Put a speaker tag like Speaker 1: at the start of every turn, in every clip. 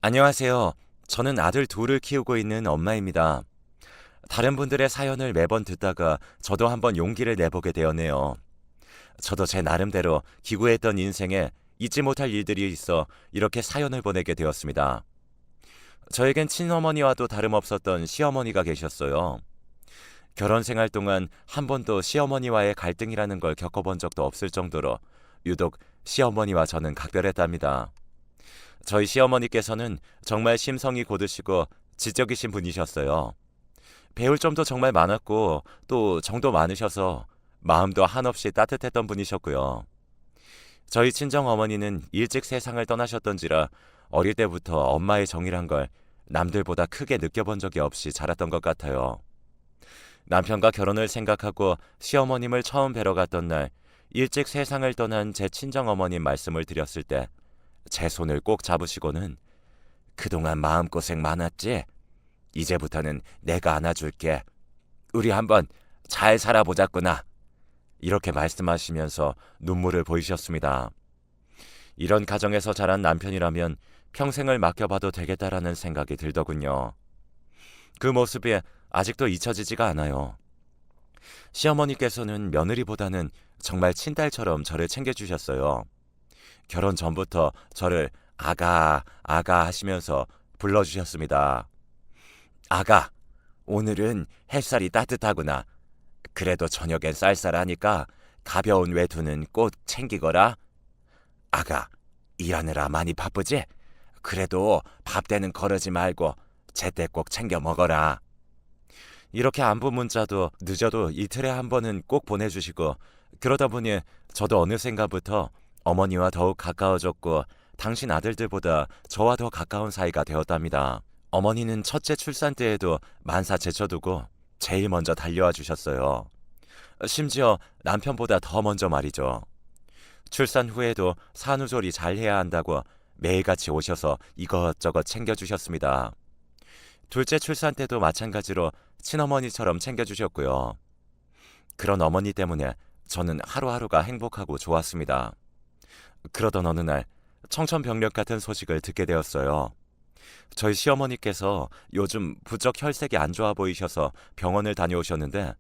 Speaker 1: 안녕하세요. 저는 아들 둘을 키우고 있는 엄마입니다. 다른 분들의 사연을 매번 듣다가 저도 한번 용기를 내보게 되었네요. 저도 제 나름대로 기구했던 인생에 잊지 못할 일들이 있어 이렇게 사연을 보내게 되었습니다. 저에겐 친어머니와도 다름없었던 시어머니가 계셨어요. 결혼 생활 동안 한 번도 시어머니와의 갈등이라는 걸 겪어본 적도 없을 정도로 유독 시어머니와 저는 각별했답니다. 저희 시어머니께서는 정말 심성이 고드시고 지적이신 분이셨어요. 배울 점도 정말 많았고 또 정도 많으셔서 마음도 한없이 따뜻했던 분이셨고요. 저희 친정 어머니는 일찍 세상을 떠나셨던지라 어릴 때부터 엄마의 정이란 걸 남들보다 크게 느껴본 적이 없이 자랐던 것 같아요. 남편과 결혼을 생각하고 시어머님을 처음 뵈러 갔던 날 일찍 세상을 떠난 제 친정 어머님 말씀을 드렸을 때 제 손을 꼭 잡으시고는 그동안 마음고생 많았지? 이제부터는 내가 안아줄게. 우리 한번 잘 살아보자꾸나. 이렇게 말씀하시면서 눈물을 보이셨습니다. 이런 가정에서 자란 남편이라면 평생을 맡겨봐도 되겠다라는 생각이 들더군요. 그 모습이 아직도 잊혀지지가 않아요. 시어머니께서는 며느리보다는 정말 친딸처럼 저를 챙겨주셨어요. 결혼 전부터 저를 아가, 아가 하시면서 불러주셨습니다. 아가, 오늘은 햇살이 따뜻하구나. 그래도 저녁엔 쌀쌀하니까 가벼운 외투는 꼭 챙기거라. 아가, 일하느라 많이 바쁘지? 그래도 밥 대는 거르지 말고 제때 꼭 챙겨 먹어라. 이렇게 안부 문자도 늦어도 이틀에 한 번은 꼭 보내주시고 그러다 보니 저도 어느샌가부터 어머니와 더욱 가까워졌고 당신 아들들보다 저와 더 가까운 사이가 되었답니다. 어머니는 첫째 출산 때에도 만사 제쳐두고 제일 먼저 달려와 주셨어요. 심지어 남편보다 더 먼저 말이죠. 출산 후에도 산후조리 잘 해야 한다고 매일같이 오셔서 이것저것 챙겨주셨습니다. 둘째 출산 때도 마찬가지로 친어머니처럼 챙겨주셨고요. 그런 어머니 때문에 저는 하루하루가 행복하고 좋았습니다. 그러던 어느 날 청천벽력 같은 소식을 듣게 되었어요. 저희 시어머니께서 요즘 부쩍 혈색이 안 좋아 보이셔서 병원을 다녀오셨는데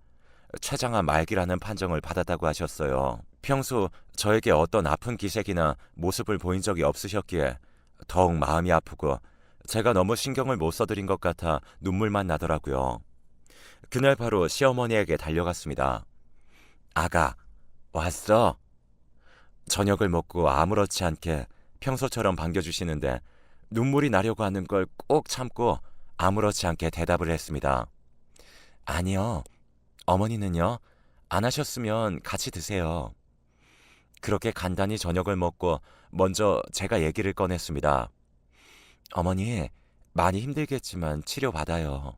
Speaker 1: 췌장암 말기라는 판정을 받았다고 하셨어요. 평소 저에게 어떤 아픈 기색이나 모습을 보인 적이 없으셨기에 더욱 마음이 아프고 제가 너무 신경을 못 써드린 것 같아 눈물만 나더라고요. 그날 바로 시어머니에게 달려갔습니다. 아가, 왔어? 저녁을 먹고 아무렇지 않게 평소처럼 반겨주시는데 눈물이 나려고 하는 걸 꼭 참고 아무렇지 않게 대답을 했습니다. 아니요. 어머니는요? 안 하셨으면 같이 드세요. 그렇게 간단히 저녁을 먹고 먼저 제가 얘기를 꺼냈습니다. 어머니, 많이 힘들겠지만 치료받아요.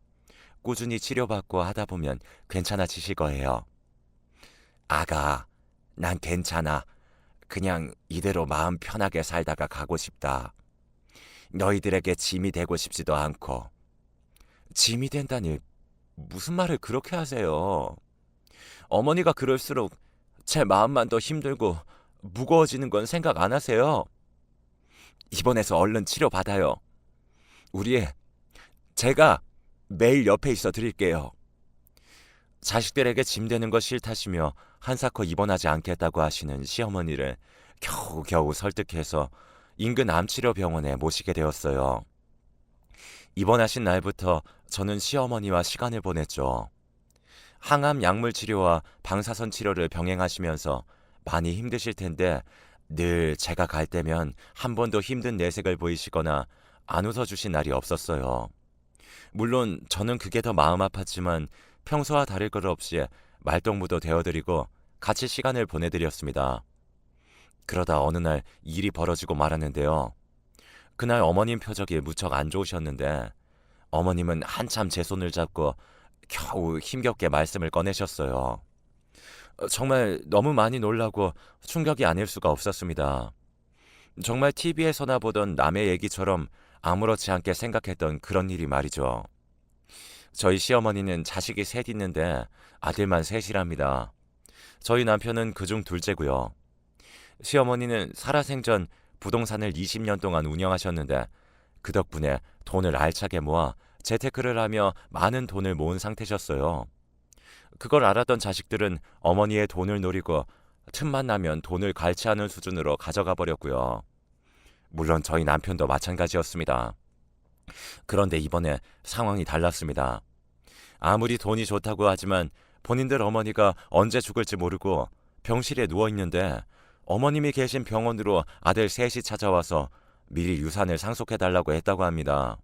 Speaker 1: 꾸준히 치료받고 하다 보면 괜찮아지실 거예요. 아가, 난 괜찮아. 그냥 이대로 마음 편하게 살다가 가고 싶다. 너희들에게 짐이 되고 싶지도 않고. 짐이 된다니 무슨 말을 그렇게 하세요? 어머니가 그럴수록 제 마음만 더 힘들고 무거워지는 건 생각 안 하세요? 입원해서 얼른 치료받아요. 우리 제가 매일 옆에 있어 드릴게요. 자식들에게 짐 되는 거 싫다시며 한사코 입원하지 않겠다고 하시는 시어머니를 겨우겨우 설득해서 인근 암치료병원에 모시게 되었어요. 입원하신 날부터 저는 시어머니와 시간을 보냈죠. 항암 약물 치료와 방사선 치료를 병행하시면서 많이 힘드실 텐데 늘 제가 갈 때면 한 번도 힘든 내색을 보이시거나 안 웃어주신 날이 없었어요. 물론 저는 그게 더 마음 아팠지만 평소와 다를 것 없이 말동무도 되어드리고 같이 시간을 보내드렸습니다. 그러다 어느 날 일이 벌어지고 말았는데요. 그날 어머님 표정이 무척 안 좋으셨는데 어머님은 한참 제 손을 잡고 겨우 힘겹게 말씀을 꺼내셨어요. 정말 너무 많이 놀라고 충격이 아닐 수가 없었습니다. 정말 TV에서나 보던 남의 얘기처럼 아무렇지 않게 생각했던 그런 일이 말이죠. 저희 시어머니는 자식이 셋 있는데 아들만 셋이랍니다. 저희 남편은 그중 둘째고요. 시어머니는 살아생전 부동산을 20년 동안 운영하셨는데 그 덕분에 돈을 알차게 모아 재테크를 하며 많은 돈을 모은 상태셨어요. 그걸 알았던 자식들은 어머니의 돈을 노리고 틈만 나면 돈을 갈취하는 수준으로 가져가 버렸고요. 물론 저희 남편도 마찬가지였습니다. 그런데 이번에 상황이 달랐습니다. 아무리 돈이 좋다고 하지만 본인들 어머니가 언제 죽을지 모르고 병실에 누워 있는데 어머님이 계신 병원으로 아들 셋이 찾아와서 미리 유산을 상속해달라고 했다고 합니다.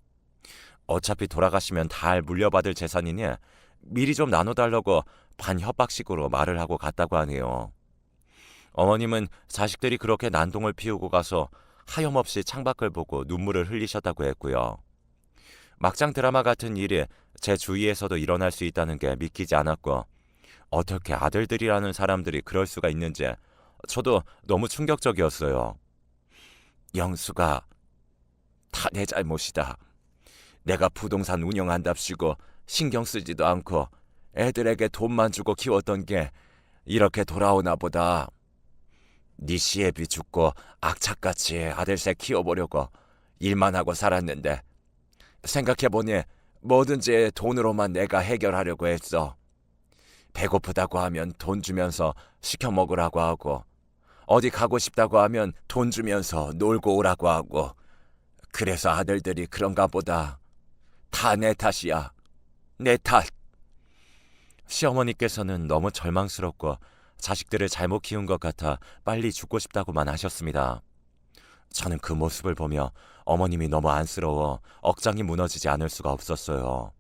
Speaker 1: 어차피 돌아가시면 다 물려받을 재산이니 미리 좀 나눠달라고 반협박식으로 말을 하고 갔다고 하네요. 어머님은 자식들이 그렇게 난동을 피우고 가서 하염없이 창밖을 보고 눈물을 흘리셨다고 했고요. 막장 드라마 같은 일이 제 주위에서도 일어날 수 있다는 게 믿기지 않았고, 어떻게 아들들이라는 사람들이 그럴 수가 있는지 저도 너무 충격적이었어요. 영수가 다 내 잘못이다. 내가 부동산 운영한답시고 신경 쓰지도 않고 애들에게 돈만 주고 키웠던 게 이렇게 돌아오나 보다. 네 시애비 죽고 악착같이 아들새 키워보려고 일만 하고 살았는데 생각해보니 뭐든지 돈으로만 내가 해결하려고 했어. 배고프다고 하면 돈 주면서 시켜 먹으라고 하고, 어디 가고 싶다고 하면 돈 주면서 놀고 오라고 하고, 그래서 아들들이 그런가 보다. 다 내 탓이야. 내 탓. 시어머니께서는 너무 절망스럽고 자식들을 잘못 키운 것 같아 빨리 죽고 싶다고만 하셨습니다. 저는 그 모습을 보며 어머님이 너무 안쓰러워 억장이 무너지지 않을 수가 없었어요.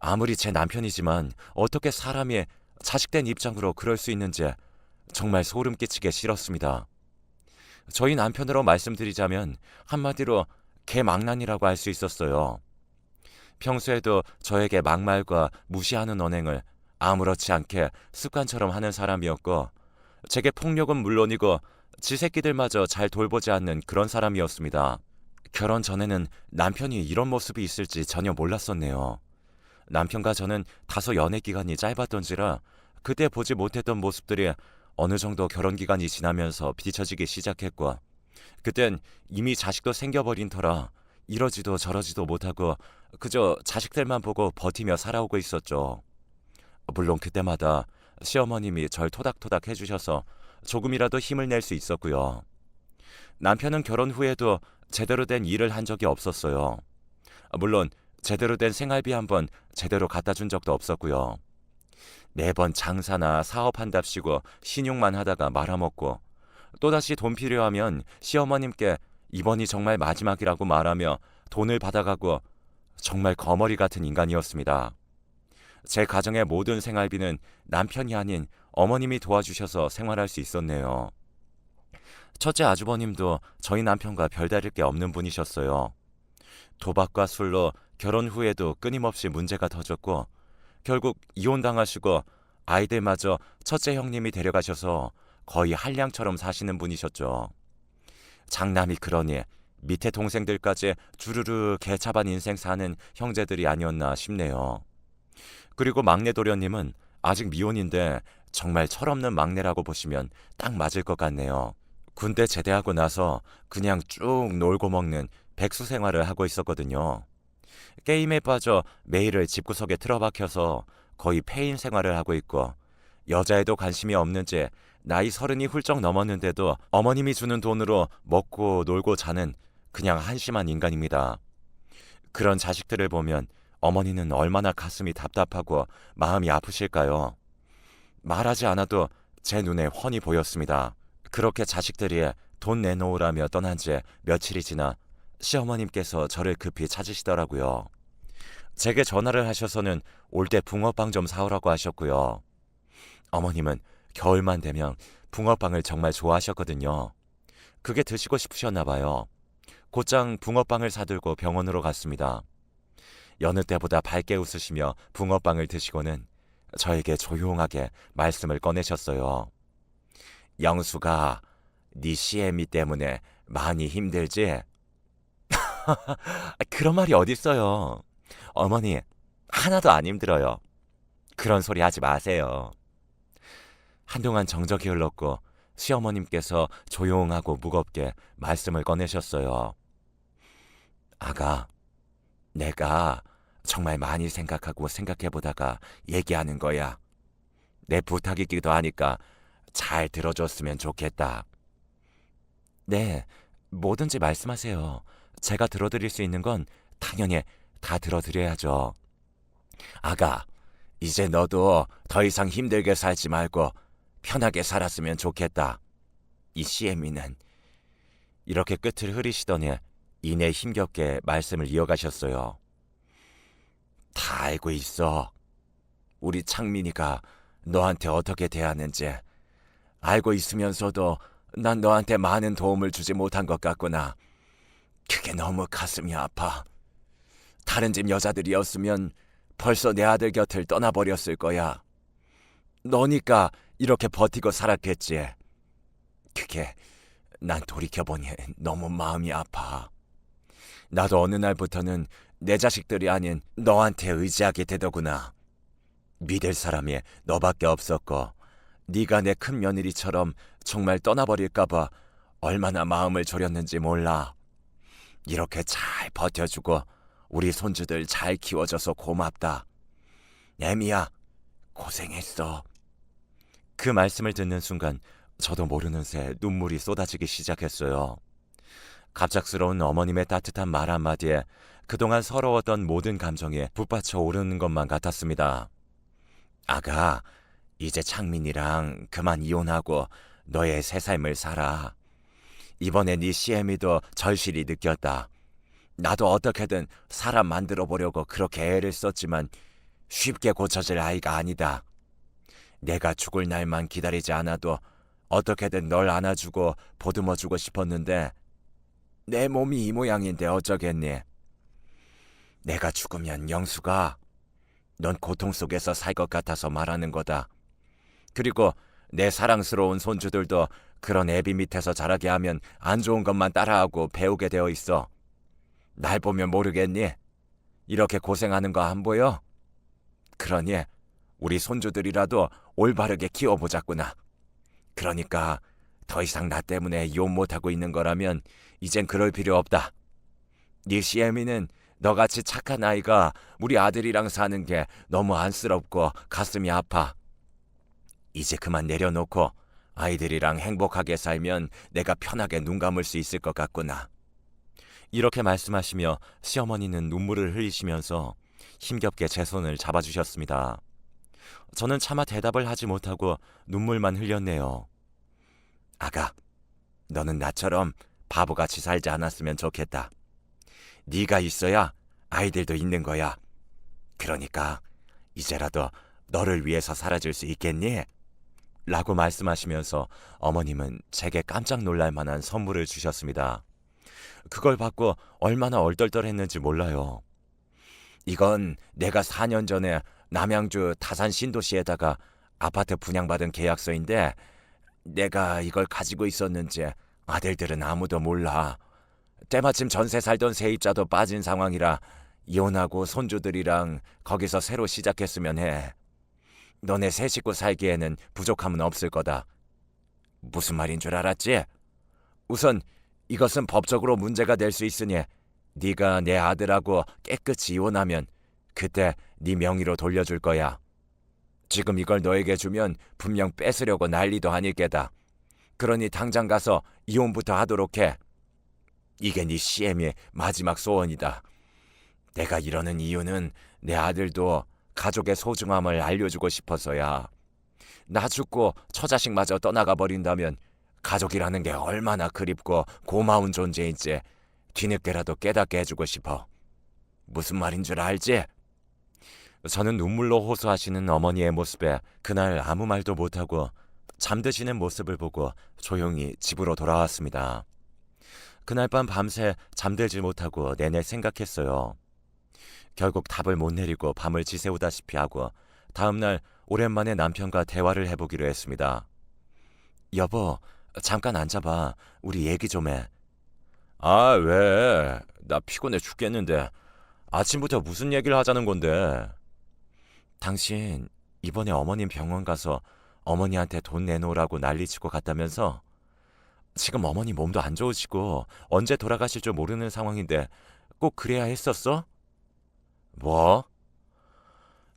Speaker 1: 아무리 제 남편이지만 어떻게 사람이 자식된 입장으로 그럴 수 있는지 정말 소름 끼치게 싫었습니다. 저희 남편으로 말씀드리자면 한마디로 개망난이라고 할 수 있었어요. 평소에도 저에게 막말과 무시하는 언행을 아무렇지 않게 습관처럼 하는 사람이었고, 제게 폭력은 물론이고 지 새끼들마저 잘 돌보지 않는 그런 사람이었습니다. 결혼 전에는 남편이 이런 모습이 있을지 전혀 몰랐었네요. 남편과 저는 다소 연애 기간이 짧았던지라 그때 보지 못했던 모습들이 어느 정도 결혼 기간이 지나면서 비춰지기 시작했고, 그땐 이미 자식도 생겨버린 터라 이러지도 저러지도 못하고 그저 자식들만 보고 버티며 살아오고 있었죠. 물론 그때마다 시어머님이 절 토닥토닥 해주셔서 조금이라도 힘을 낼 수 있었고요. 남편은 결혼 후에도 제대로 된 일을 한 적이 없었어요. 물론 제대로 된 생활비 한 번 제대로 갖다 준 적도 없었고요. 매번 장사나 사업한답시고 신용만 하다가 말아먹고, 또다시 돈 필요하면 시어머님께 이번이 정말 마지막이라고 말하며 돈을 받아가고, 정말 거머리 같은 인간이었습니다. 제 가정의 모든 생활비는 남편이 아닌 어머님이 도와주셔서 생활할 수 있었네요. 첫째 아주버님도 저희 남편과 별다를 게 없는 분이셨어요. 도박과 술로 결혼 후에도 끊임없이 문제가 터졌고, 결국 이혼당하시고 아이들마저 첫째 형님이 데려가셔서 거의 한량처럼 사시는 분이셨죠. 장남이 그러니 밑에 동생들까지 주르르 개차반 인생 사는 형제들이 아니었나 싶네요. 그리고 막내 도련님은 아직 미혼인데 정말 철없는 막내라고 보시면 딱 맞을 것 같네요. 군대 제대하고 나서 그냥 쭉 놀고 먹는 백수 생활을 하고 있었거든요. 게임에 빠져 매일을 집구석에 틀어박혀서 거의 폐인 생활을 하고 있고, 여자에도 관심이 없는지 나이 30이 훌쩍 넘었는데도 어머님이 주는 돈으로 먹고 놀고 자는 그냥 한심한 인간입니다. 그런 자식들을 보면 어머니는 얼마나 가슴이 답답하고 마음이 아프실까요? 말하지 않아도 제 눈에 훤히 보였습니다. 그렇게 자식들이 돈 내놓으라며 떠난 지 며칠이 지나 시어머님께서 저를 급히 찾으시더라고요. 제게 전화를 하셔서는 올 때 붕어빵 좀 사오라고 하셨고요. 어머님은 겨울만 되면 붕어빵을 정말 좋아하셨거든요. 그게 드시고 싶으셨나 봐요. 곧장 붕어빵을 사들고 병원으로 갔습니다. 여느 때보다 밝게 웃으시며 붕어빵을 드시고는 저에게 조용하게 말씀을 꺼내셨어요. 영수가 네 시애미 때문에 많이 힘들지? 그런 말이 어딨어요. 어머니, 하나도 안 힘들어요. 그런 소리 하지 마세요. 한동안 정적이 흘렀고 시어머님께서 조용하고 무겁게 말씀을 꺼내셨어요. 아가, 내가 정말 많이 생각하고 생각해보다가 얘기하는 거야. 내 부탁이기도 하니까 잘 들어줬으면 좋겠다. 네, 뭐든지 말씀하세요. 제가 들어드릴 수 있는 건 당연히 다 들어드려야죠. 아가, 이제 너도 더 이상 힘들게 살지 말고 편하게 살았으면 좋겠다. 이 CM이는 이렇게 끝을 흐리시더니 이내 힘겹게 말씀을 이어가셨어요. 다 알고 있어. 우리 창민이가 너한테 어떻게 대하는지 알고 있으면서도 난 너한테 많은 도움을 주지 못한 것 같구나. 그게 너무 가슴이 아파. 다른 집 여자들이었으면 벌써 내 아들 곁을 떠나버렸을 거야. 너니까 이렇게 버티고 살았겠지. 그게 난 돌이켜보니 너무 마음이 아파. 나도 어느 날부터는 내 자식들이 아닌 너한테 의지하게 되더구나. 믿을 사람이 너밖에 없었고 네가 내 큰 며느리처럼 정말 떠나버릴까봐 얼마나 마음을 졸였는지 몰라. 이렇게 잘 버텨주고 우리 손주들 잘 키워줘서 고맙다. 애미야, 고생했어. 그 말씀을 듣는 순간 저도 모르는 새 눈물이 쏟아지기 시작했어요. 갑작스러운 어머님의 따뜻한 말 한마디에 그동안 서러웠던 모든 감정이 북받쳐 오르는 것만 같았습니다. 아가, 이제 창민이랑 그만 이혼하고 너의 새 삶을 살아. 이번에 네 CM이도 절실히 느꼈다. 나도 어떻게든 사람 만들어 보려고 그렇게 애를 썼지만 쉽게 고쳐질 아이가 아니다. 내가 죽을 날만 기다리지 않아도 어떻게든 널 안아주고 보듬어주고 싶었는데 내 몸이 이 모양인데 어쩌겠니. 내가 죽으면 영수가 넌 고통 속에서 살 것 같아서 말하는 거다. 그리고 내 사랑스러운 손주들도 그런 애비 밑에서 자라게 하면 안 좋은 것만 따라하고 배우게 되어 있어. 날 보면 모르겠니? 이렇게 고생하는 거 안 보여? 그러니 우리 손주들이라도 올바르게 키워보자꾸나. 그러니까 더 이상 나 때문에 이혼 못하고 있는 거라면 이젠 그럴 필요 없다. 네 CM이는 너같이 착한 아이가 우리 아들이랑 사는 게 너무 안쓰럽고 가슴이 아파. 이제 그만 내려놓고 아이들이랑 행복하게 살면 내가 편하게 눈 감을 수 있을 것 같구나. 이렇게 말씀하시며 시어머니는 눈물을 흘리시면서 힘겹게 제 손을 잡아주셨습니다. 저는 차마 대답을 하지 못하고 눈물만 흘렸네요. 아가, 너는 나처럼 바보같이 살지 않았으면 좋겠다. 네가 있어야 아이들도 있는 거야. 그러니까 이제라도 너를 위해서 살아줄 수 있겠니? 라고 말씀하시면서 어머님은 제게 깜짝 놀랄 만한 선물을 주셨습니다. 그걸 받고 얼마나 얼떨떨했는지 몰라요. 이건 내가 4년 전에 남양주 다산 신도시에다가 아파트 분양받은 계약서인데 내가 이걸 가지고 있었는지 아들들은 아무도 몰라. 때마침 전세 살던 세입자도 빠진 상황이라 이혼하고 손주들이랑 거기서 새로 시작했으면 해. 너네 세 식구 살기에는 부족함은 없을 거다. 무슨 말인 줄 알았지? 우선 이것은 법적으로 문제가 될 수 있으니 네가 내 아들하고 깨끗이 이혼하면 그때 네 명의로 돌려줄 거야. 지금 이걸 너에게 주면 분명 뺏으려고 난리도 아닐 게다. 그러니 당장 가서 이혼부터 하도록 해. 이게 네 CM의 마지막 소원이다. 내가 이러는 이유는 내 아들도 가족의 소중함을 알려주고 싶어서야. 나 죽고 처자식마저 떠나가 버린다면 가족이라는 게 얼마나 그립고 고마운 존재인지 뒤늦게라도 깨닫게 해주고 싶어. 무슨 말인 줄 알지? 저는 눈물로 호소하시는 어머니의 모습에 그날 아무 말도 못하고 잠드시는 모습을 보고 조용히 집으로 돌아왔습니다. 그날 밤 밤새 잠들지 못하고 내내 생각했어요. 결국 답을 못 내리고 밤을 지새우다시피 하고 다음날 오랜만에 남편과 대화를 해보기로 했습니다. 여보, 잠깐 앉아봐. 우리 얘기 좀 해. 아, 왜? 나 피곤해 죽겠는데. 아침부터 무슨 얘기를 하자는 건데? 당신 이번에 어머님 병원 가서 어머니한테 돈 내놓으라고 난리치고 갔다면서? 지금 어머니 몸도 안 좋으시고 언제 돌아가실 줄 모르는 상황인데 꼭 그래야 했었어? 뭐?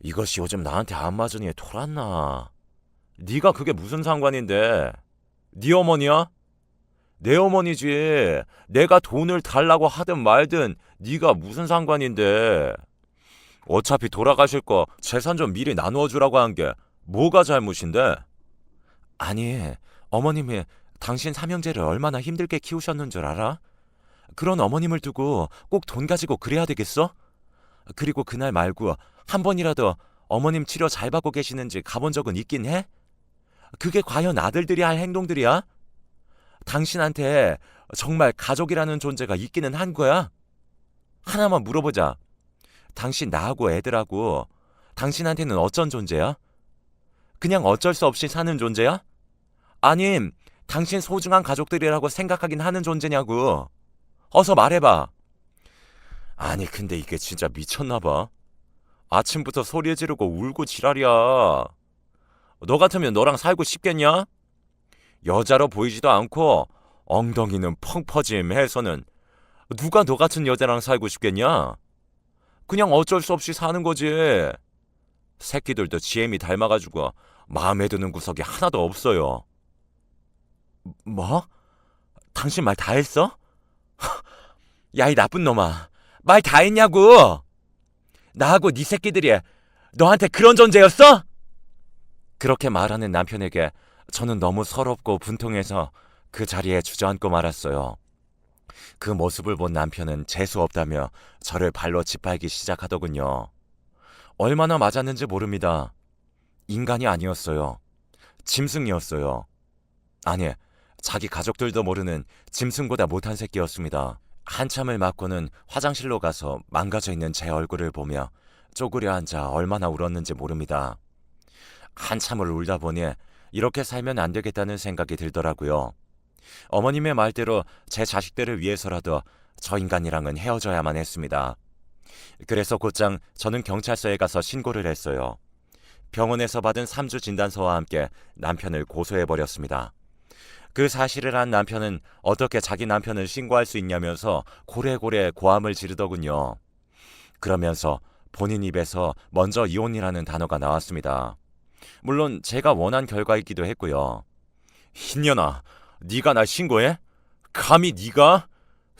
Speaker 1: 이것이 요즘 나한테 안 맞으니 돌았나? 네가 그게 무슨 상관인데? 네 어머니야? 내 어머니지. 내가 돈을 달라고 하든 말든 네가 무슨 상관인데? 어차피 돌아가실 거 재산 좀 미리 나누어 주라고 한 게 뭐가 잘못인데? 아니, 어머님이 당신 삼형제를 얼마나 힘들게 키우셨는 줄 알아? 그런 어머님을 두고 꼭 돈 가지고 그래야 되겠어? 그리고 그날 말고 한 번이라도 어머님 치료 잘 받고 계시는지 가본 적은 있긴 해? 그게 과연 아들들이 할 행동들이야? 당신한테 정말 가족이라는 존재가 있기는 한 거야? 하나만 물어보자. 당신 나하고 애들하고 당신한테는 어쩐 존재야? 그냥 어쩔 수 없이 사는 존재야? 아님 당신 소중한 가족들이라고 생각하긴 하는 존재냐고. 어서 말해봐. 아니 근데 이게 진짜 미쳤나 봐. 아침부터 소리 지르고 울고 지랄이야. 너 같으면 너랑 살고 싶겠냐? 여자로 보이지도 않고 엉덩이는 펑퍼짐 해서는 누가 너 같은 여자랑 살고 싶겠냐? 그냥 어쩔 수 없이 사는 거지. 새끼들도 GM이 닮아가지고 마음에 드는 구석이 하나도 없어요. 뭐? 당신 말 다 했어? 야, 이 나쁜 놈아. 말 다 했냐고! 나하고 네 새끼들이 너한테 그런 존재였어? 그렇게 말하는 남편에게 저는 너무 서럽고 분통해서 그 자리에 주저앉고 말았어요. 그 모습을 본 남편은 재수 없다며 저를 발로 짓밟기 시작하더군요. 얼마나 맞았는지 모릅니다. 인간이 아니었어요. 짐승이었어요. 아니, 자기 가족들도 모르는 짐승보다 못한 새끼였습니다. 한참을 맞고는 화장실로 가서 망가져 있는 제 얼굴을 보며 쪼그려 앉아 얼마나 울었는지 모릅니다. 한참을 울다 보니 이렇게 살면 안 되겠다는 생각이 들더라고요. 어머님의 말대로 제 자식들을 위해서라도 저 인간이랑은 헤어져야만 했습니다. 그래서 곧장 저는 경찰서에 가서 신고를 했어요. 병원에서 받은 3주 진단서와 함께 남편을 고소해버렸습니다. 그 사실을 안 남편은 어떻게 자기 남편을 신고할 수 있냐면서 고래고래 고함을 지르더군요. 그러면서 본인 입에서 먼저 이혼이라는 단어가 나왔습니다. 물론 제가 원한 결과이기도 했고요. 흰년아, 네가 날 신고해? 감히 네가?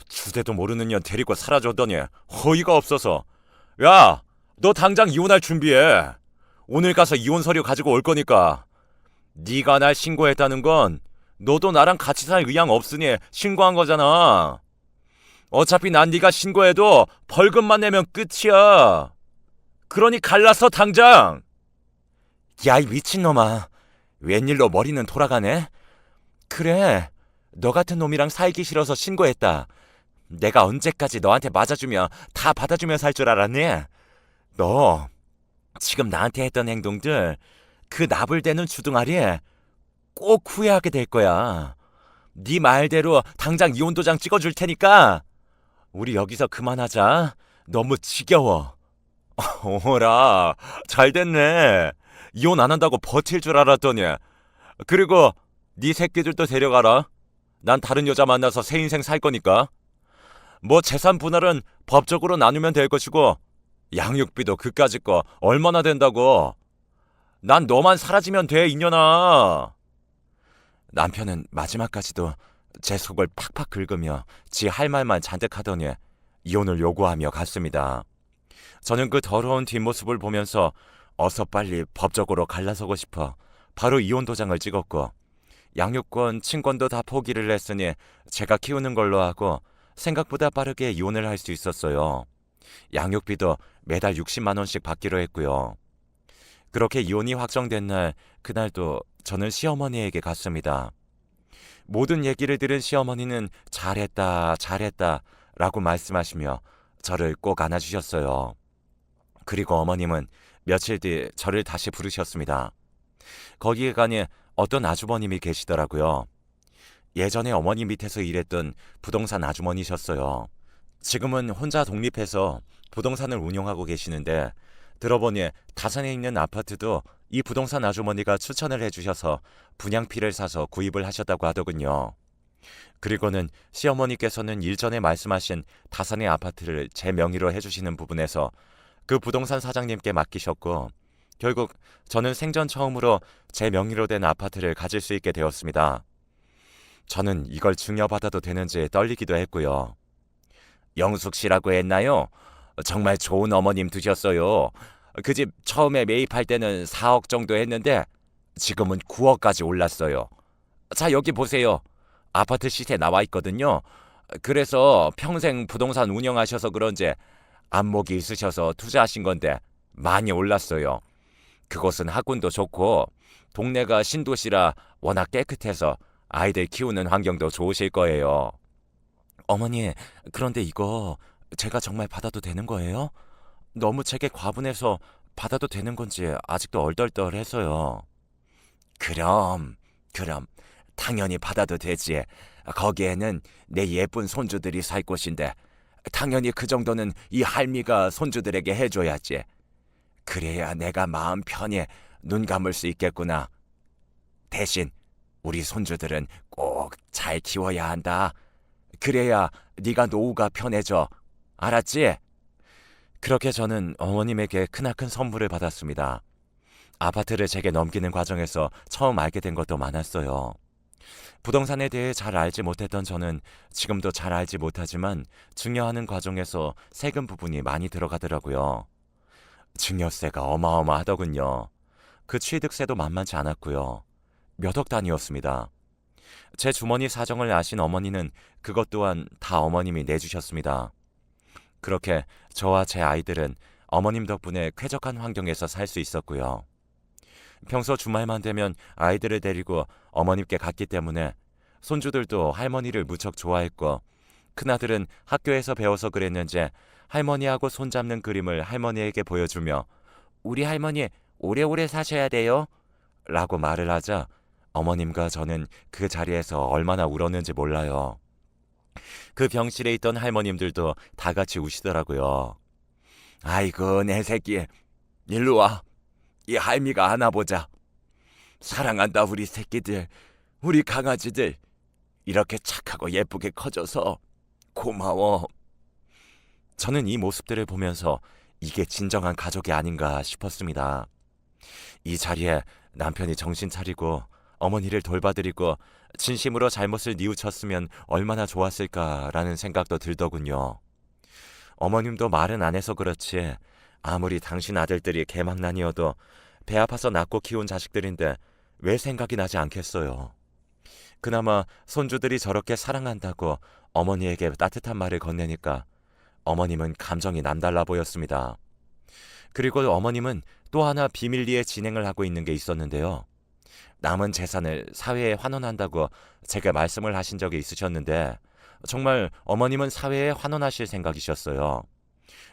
Speaker 1: 주대도 모르는 년 데리고 사라졌더니 허위가 없어서. 야, 너 당장 이혼할 준비해. 오늘 가서 이혼 서류 가지고 올 거니까. 네가 날 신고했다는 건 너도 나랑 같이 살 의향 없으니 신고한 거잖아. 어차피 난 네가 신고해도 벌금만 내면 끝이야. 그러니 갈라서 당장. 야, 이 미친놈아. 웬일로 머리는 돌아가네? 그래, 너 같은 놈이랑 살기 싫어서 신고했다. 내가 언제까지 너한테 맞아주며 다 받아주며 살 줄 알았니? 너 지금 나한테 했던 행동들, 그 나불대는 주둥아리 꼭 후회하게 될 거야. 네 말대로 당장 이혼 도장 찍어줄 테니까 우리 여기서 그만하자. 너무 지겨워. 오라, 잘 됐네. 이혼 안 한다고 버틸 줄 알았더니. 그리고 네 새끼들도 데려가라. 난 다른 여자 만나서 새 인생 살 거니까. 뭐 재산 분할은 법적으로 나누면 될 것이고 양육비도 그까짓 거 얼마나 된다고. 난 너만 사라지면 돼, 이년아. 남편은 마지막까지도 제 속을 팍팍 긁으며 지 할 말만 잔뜩 하더니 이혼을 요구하며 갔습니다. 저는 그 더러운 뒷모습을 보면서 어서 빨리 법적으로 갈라서고 싶어 바로 이혼 도장을 찍었고, 양육권, 친권도 다 포기를 했으니 제가 키우는 걸로 하고 생각보다 빠르게 이혼을 할 수 있었어요. 양육비도 매달 60만 원씩 받기로 했고요. 그렇게 이혼이 확정된 날, 그날도 저는 시어머니에게 갔습니다. 모든 얘기를 들은 시어머니는 잘했다, 잘했다 라고 말씀하시며 저를 꼭 안아주셨어요. 그리고 어머님은 며칠 뒤 저를 다시 부르셨습니다. 거기에 가니 어떤 아주버님이 계시더라고요. 예전에 어머니 밑에서 일했던 부동산 아주머니셨어요. 지금은 혼자 독립해서 부동산을 운영하고 계시는데, 들어보니 다산에 있는 아파트도 이 부동산 아주머니가 추천을 해주셔서 분양피를 사서 구입을 하셨다고 하더군요. 그리고는 시어머니께서는 일전에 말씀하신 다산의 아파트를 제 명의로 해주시는 부분에서 그 부동산 사장님께 맡기셨고, 결국 저는 생전 처음으로 제 명의로 된 아파트를 가질 수 있게 되었습니다. 저는 이걸 증여받아도 되는지 떨리기도 했고요. 영숙 씨라고 했나요? 정말 좋은 어머님 두셨어요. 그 집 처음에 매입할 때는 4억 정도 했는데 지금은 9억까지 올랐어요. 자, 여기 보세요. 아파트 시세 나와 있거든요. 그래서 평생 부동산 운영하셔서 그런지 안목이 있으셔서 투자하신 건데 많이 올랐어요. 그곳은 학군도 좋고 동네가 신도시라 워낙 깨끗해서 아이들 키우는 환경도 좋으실 거예요. 어머니, 그런데 이거 제가 정말 받아도 되는 거예요? 너무 제게 과분해서 받아도 되는 건지 아직도 얼떨떨해서요. 그럼, 그럼 당연히 받아도 되지. 거기에는 내 예쁜 손주들이 살 곳인데 당연히 그 정도는 이 할미가 손주들에게 해줘야지. 그래야 내가 마음 편히 눈 감을 수 있겠구나. 대신 우리 손주들은 꼭 잘 키워야 한다. 그래야 네가 노후가 편해져. 알았지? 그렇게 저는 어머님에게 크나큰 선물을 받았습니다. 아파트를 제게 넘기는 과정에서 처음 알게 된 것도 많았어요. 부동산에 대해 잘 알지 못했던 저는 지금도 잘 알지 못하지만 증여하는 과정에서 세금 부분이 많이 들어가더라고요. 증여세가 어마어마하더군요. 그 취득세도 만만치 않았고요. 몇 억 단위였습니다. 제 주머니 사정을 아신 어머니는 그것 또한 다 어머님이 내주셨습니다. 그렇게 저와 제 아이들은 어머님 덕분에 쾌적한 환경에서 살 수 있었고요. 평소 주말만 되면 아이들을 데리고 어머님께 갔기 때문에 손주들도 할머니를 무척 좋아했고, 큰아들은 학교에서 배워서 그랬는지 할머니하고 손잡는 그림을 할머니에게 보여주며 우리 할머니 오래오래 사셔야 돼요 라고 말을 하자 어머님과 저는 그 자리에서 얼마나 울었는지 몰라요. 그 병실에 있던 할머님들도 다 같이 우시더라고요. 아이고 내 새끼, 일로 와. 이 할미가 안아보자. 사랑한다 우리 새끼들, 우리 강아지들. 이렇게 착하고 예쁘게 커져서 고마워. 저는 이 모습들을 보면서 이게 진정한 가족이 아닌가 싶었습니다. 이 자리에 남편이 정신 차리고 어머니를 돌봐드리고 진심으로 잘못을 뉘우쳤으면 얼마나 좋았을까라는 생각도 들더군요. 어머님도 말은 안 해서 그렇지 아무리 당신 아들들이 개망난이어도 배 아파서 낳고 키운 자식들인데 왜 생각이 나지 않겠어요. 그나마 손주들이 저렇게 사랑한다고 어머니에게 따뜻한 말을 건네니까 어머님은 감정이 남달라 보였습니다. 그리고 어머님은 또 하나 비밀리에 진행을 하고 있는 게 있었는데요. 남은 재산을 사회에 환원한다고 제게 말씀을 하신 적이 있으셨는데 정말 어머님은 사회에 환원하실 생각이셨어요.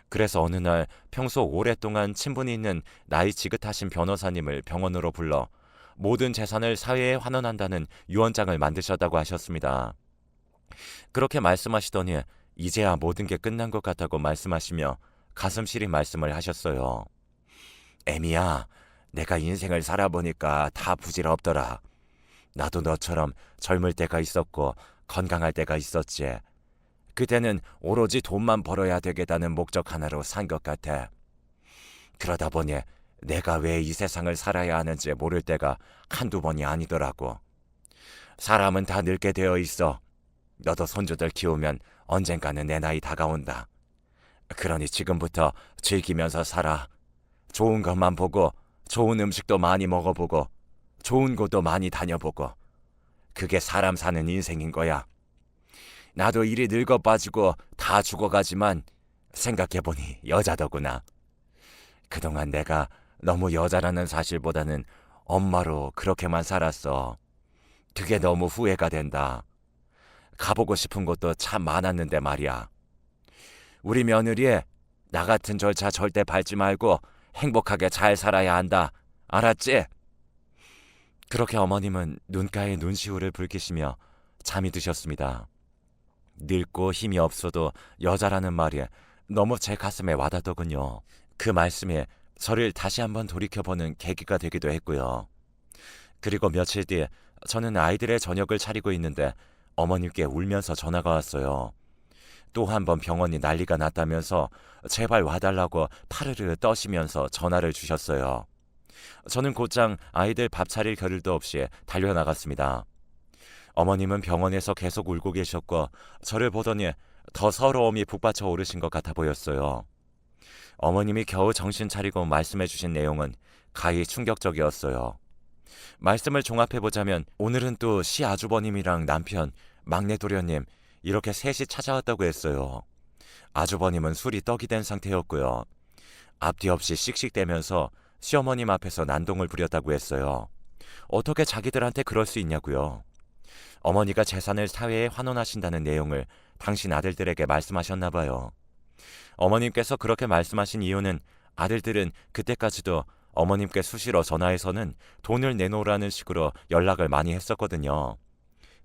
Speaker 1: 그래서 어느 날 평소 오랫동안 친분이 있는 나이 지긋하신 변호사님을 병원으로 불러 모든 재산을 사회에 환원한다는 유언장을 만드셨다고 하셨습니다. 그렇게 말씀하시더니 이제야 모든 게 끝난 것 같다고 말씀하시며 가슴 시린 말씀을 하셨어요. 애미야, 내가 인생을 살아보니까 다 부질없더라. 나도 너처럼 젊을 때가 있었고 건강할 때가 있었지. 그때는 오로지 돈만 벌어야 되겠다는 목적 하나로 산 것 같아. 그러다 보니 내가 왜 이 세상을 살아야 하는지 모를 때가 한두 번이 아니더라고. 사람은 다 늙게 되어 있어. 너도 손주들 키우면 언젠가는 내 나이 다가온다. 그러니 지금부터 즐기면서 살아. 좋은 것만 보고 좋은 음식도 많이 먹어보고 좋은 곳도 많이 다녀보고 그게 사람 사는 인생인 거야. 나도 이리 늙어 빠지고 다 죽어가지만 생각해보니 여자더구나. 그동안 내가 너무 여자라는 사실보다는 엄마로 그렇게만 살았어. 그게 너무 후회가 된다. 가보고 싶은 곳도 참 많았는데 말이야. 우리 며느리, 나 같은 절차 절대 밟지 말고 행복하게 잘 살아야 한다. 알았지? 그렇게 어머님은 눈가에 눈시울을 붉히시며 잠이 드셨습니다. 늙고 힘이 없어도 여자라는 말이 너무 제 가슴에 와닿더군요. 그 말씀이 저를 다시 한번 돌이켜보는 계기가 되기도 했고요. 그리고 며칠 뒤 저는 아이들의 저녁을 차리고 있는데 어머님께 울면서 전화가 왔어요. 또 한 번 병원이 난리가 났다면서 제발 와달라고 파르르 떠시면서 전화를 주셨어요. 저는 곧장 아이들 밥 차릴 겨를도 없이 달려나갔습니다. 어머님은 병원에서 계속 울고 계셨고 저를 보더니 더 서러움이 북받쳐 오르신 것 같아 보였어요. 어머님이 겨우 정신 차리고 말씀해 주신 내용은 가히 충격적이었어요. 말씀을 종합해보자면 오늘은 또 시아주버님이랑 남편, 막내 도련님 이렇게 셋이 찾아왔다고 했어요. 아주버님은 술이 떡이 된 상태였고요. 앞뒤 없이 씩씩대면서 시어머님 앞에서 난동을 부렸다고 했어요. 어떻게 자기들한테 그럴 수 있냐고요. 어머니가 재산을 사회에 환원하신다는 내용을 당신 아들들에게 말씀하셨나 봐요. 어머님께서 그렇게 말씀하신 이유는 아들들은 그때까지도 어머님께 수시로 전화해서는 돈을 내놓으라는 식으로 연락을 많이 했었거든요.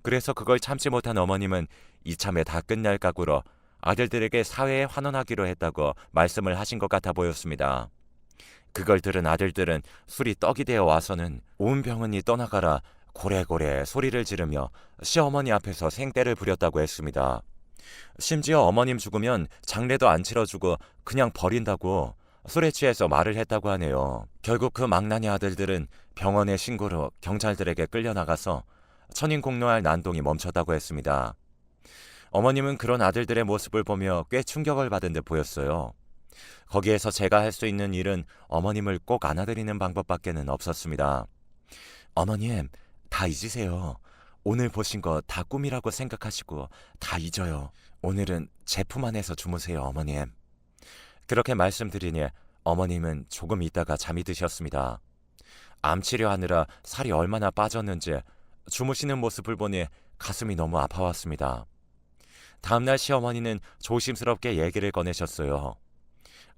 Speaker 1: 그래서 그걸 참지 못한 어머님은 이참에 다 끝날 각오로 아들들에게 사회에 환원하기로 했다고 말씀을 하신 것 같아 보였습니다. 그걸 들은 아들들은 술이 떡이 되어 와서는 온 병원이 떠나가라 고래고래 소리를 지르며 시어머니 앞에서 생떼를 부렸다고 했습니다. 심지어 어머님 죽으면 장례도 안 치러주고 그냥 버린다고 술에 취해서 말을 했다고 하네요. 결국 그 망나니 아들들은 병원의 신고로 경찰들에게 끌려나가서 천인공노할 난동이 멈췄다고 했습니다. 어머님은 그런 아들들의 모습을 보며 꽤 충격을 받은 듯 보였어요. 거기에서 제가 할 수 있는 일은 어머님을 꼭 안아드리는 방법밖에는 없었습니다. 어머님, 다 잊으세요. 오늘 보신 거 다 꿈이라고 생각하시고 다 잊어요. 오늘은 제 품 안에서 주무세요, 어머님. 그렇게 말씀드리니 어머님은 조금 있다가 잠이 드셨습니다. 암 치료하느라 살이 얼마나 빠졌는지 주무시는 모습을 보니 가슴이 너무 아파왔습니다. 다음날 시어머니는 조심스럽게 얘기를 꺼내셨어요.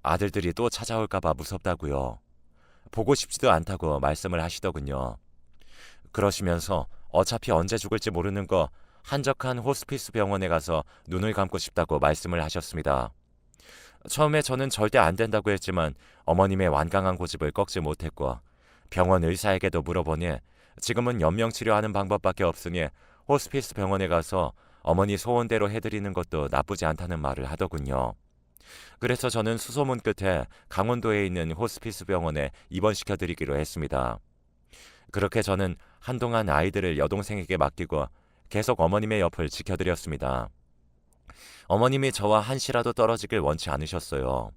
Speaker 1: 아들들이 또 찾아올까봐 무섭다고요. 보고 싶지도 않다고 말씀을 하시더군요. 그러시면서 어차피 언제 죽을지 모르는 거 한적한 호스피스 병원에 가서 눈을 감고 싶다고 말씀을 하셨습니다. 처음에 저는 절대 안 된다고 했지만 어머님의 완강한 고집을 꺾지 못했고 병원 의사에게도 물어보니 지금은 연명치료하는 방법밖에 없으니 호스피스 병원에 가서 어머니 소원대로 해드리는 것도 나쁘지 않다는 말을 하더군요. 그래서 저는 수소문 끝에 강원도에 있는 호스피스 병원에 입원시켜드리기로 했습니다. 그렇게 저는 한동안 아이들을 여동생에게 맡기고 계속 어머님의 옆을 지켜드렸습니다. 어머님이 저와 한시라도 떨어지길 원치 않으셨어요.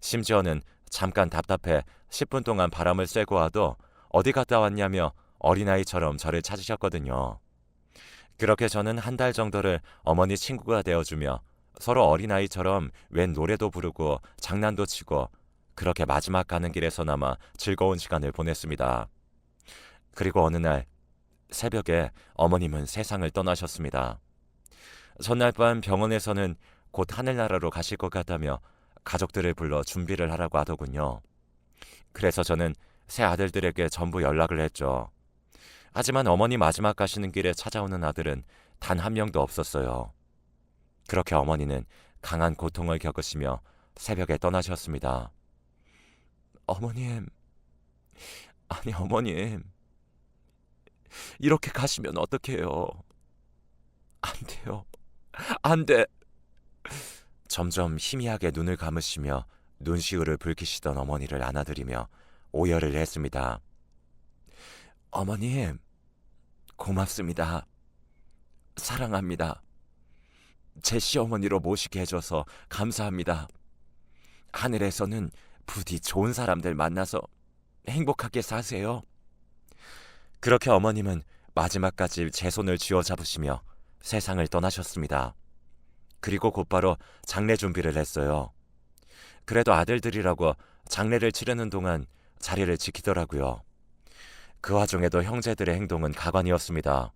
Speaker 1: 심지어는 잠깐 답답해 10분 동안 바람을 쐬고 와도 어디 갔다 왔냐며 어린아이처럼 저를 찾으셨거든요. 그렇게 저는 한 달 정도를 어머니 친구가 되어주며 서로 어린아이처럼 웬 노래도 부르고 장난도 치고 그렇게 마지막 가는 길에서나마 즐거운 시간을 보냈습니다. 그리고 어느 날 새벽에 어머님은 세상을 떠나셨습니다. 전날 밤 병원에서는 곧 하늘나라로 가실 것 같다며 가족들을 불러 준비를 하라고 하더군요. 그래서 저는 새 아들들에게 전부 연락을 했죠. 하지만 어머니 마지막 가시는 길에 찾아오는 아들은 단 한 명도 없었어요. 그렇게 어머니는 강한 고통을 겪으시며 새벽에 떠나셨습니다. 어머님, 아니 어머님, 이렇게 가시면 어떡해요? 안 돼요. 안 돼. 점점 희미하게 눈을 감으시며 눈시울을 붉히시던 어머니를 안아드리며 오열을 했습니다. 어머님, 고맙습니다. 사랑합니다. 제 시어머니로 모시게 해줘서 감사합니다. 하늘에서는 부디 좋은 사람들 만나서 행복하게 사세요. 그렇게 어머님은 마지막까지 제 손을 쥐어잡으시며 세상을 떠나셨습니다. 그리고 곧바로 장례 준비를 했어요. 그래도 아들들이라고 장례를 치르는 동안 자리를 지키더라고요. 그 와중에도 형제들의 행동은 가관이었습니다.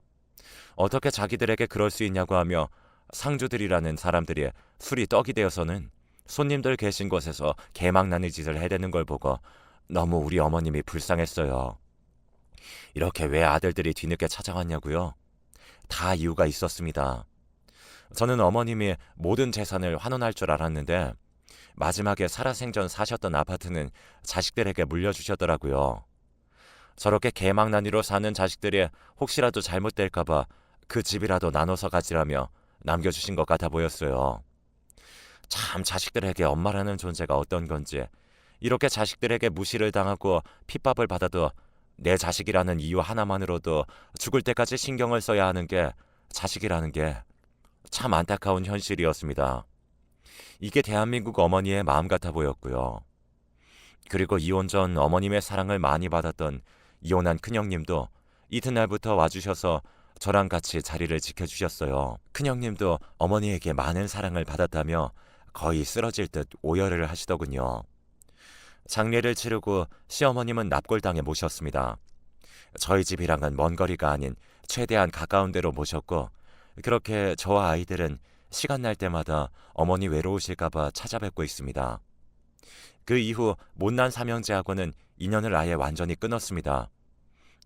Speaker 1: 어떻게 자기들에게 그럴 수 있냐고 하며 상주들이라는 사람들이 술이 떡이 되어서는 손님들 계신 곳에서 개망나는 짓을 해대는 걸 보고 너무 우리 어머님이 불쌍했어요. 이렇게 왜 아들들이 뒤늦게 찾아왔냐고요? 다 이유가 있었습니다. 저는 어머님이 모든 재산을 환원할 줄 알았는데 마지막에 살아생전 사셨던 아파트는 자식들에게 물려주셨더라고요. 저렇게 개망나니로 사는 자식들이 혹시라도 잘못될까봐 그 집이라도 나눠서 가지라며 남겨주신 것 같아 보였어요. 참 자식들에게 엄마라는 존재가 어떤 건지, 이렇게 자식들에게 무시를 당하고 핍박을 받아도 내 자식이라는 이유 하나만으로도 죽을 때까지 신경을 써야 하는 게 자식이라는 게 참 안타까운 현실이었습니다. 이게 대한민국 어머니의 마음 같아 보였고요. 그리고 이혼 전 어머님의 사랑을 많이 받았던 이혼한 큰형님도 이튿날부터 와주셔서 저랑 같이 자리를 지켜주셨어요. 큰형님도 어머니에게 많은 사랑을 받았다며 거의 쓰러질 듯 오열을 하시더군요. 장례를 치르고 시어머님은 납골당에 모셨습니다. 저희 집이랑은 먼 거리가 아닌 최대한 가까운 데로 모셨고, 그렇게 저와 아이들은 시간 날 때마다 어머니 외로우실까봐 찾아뵙고 있습니다. 그 이후 못난 삼형제하고는 인연을 아예 완전히 끊었습니다.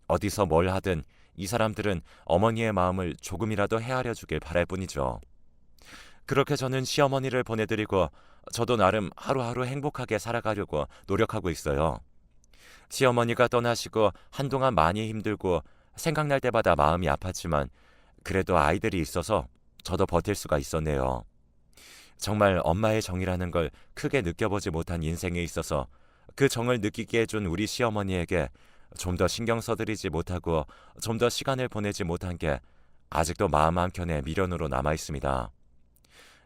Speaker 1: 어디서 뭘 하든 이 사람들은 어머니의 마음을 조금이라도 헤아려 주길 바랄 뿐이죠. 그렇게 저는 시어머니를 보내드리고 저도 나름 하루하루 행복하게 살아가려고 노력하고 있어요. 시어머니가 떠나시고 한동안 많이 힘들고 생각날 때마다 마음이 아팠지만 그래도 아이들이 있어서 저도 버틸 수가 있었네요. 정말 엄마의 정이라는 걸 크게 느껴보지 못한 인생에 있어서 그 정을 느끼게 해준 우리 시어머니에게 좀 더 신경 써드리지 못하고 좀 더 시간을 보내지 못한 게 아직도 마음 한켠에 미련으로 남아 있습니다.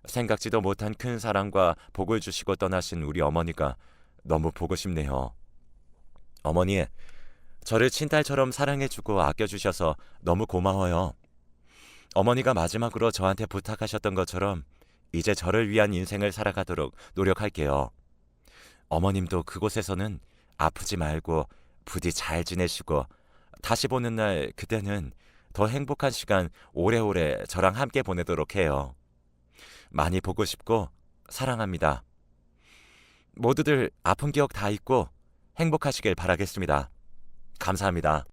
Speaker 1: 생각지도 못한 큰 사랑과 복을 주시고 떠나신 우리 어머니가 너무 보고 싶네요. 어머니, 저를 친딸처럼 사랑해주고 아껴주셔서 너무 고마워요. 어머니가 마지막으로 저한테 부탁하셨던 것처럼 이제 저를 위한 인생을 살아가도록 노력할게요. 어머님도 그곳에서는 아프지 말고 부디 잘 지내시고 다시 보는 날 그때는 더 행복한 시간 오래오래 저랑 함께 보내도록 해요. 많이 보고 싶고 사랑합니다. 모두들 아픈 기억 다 잊고 행복하시길 바라겠습니다. 감사합니다.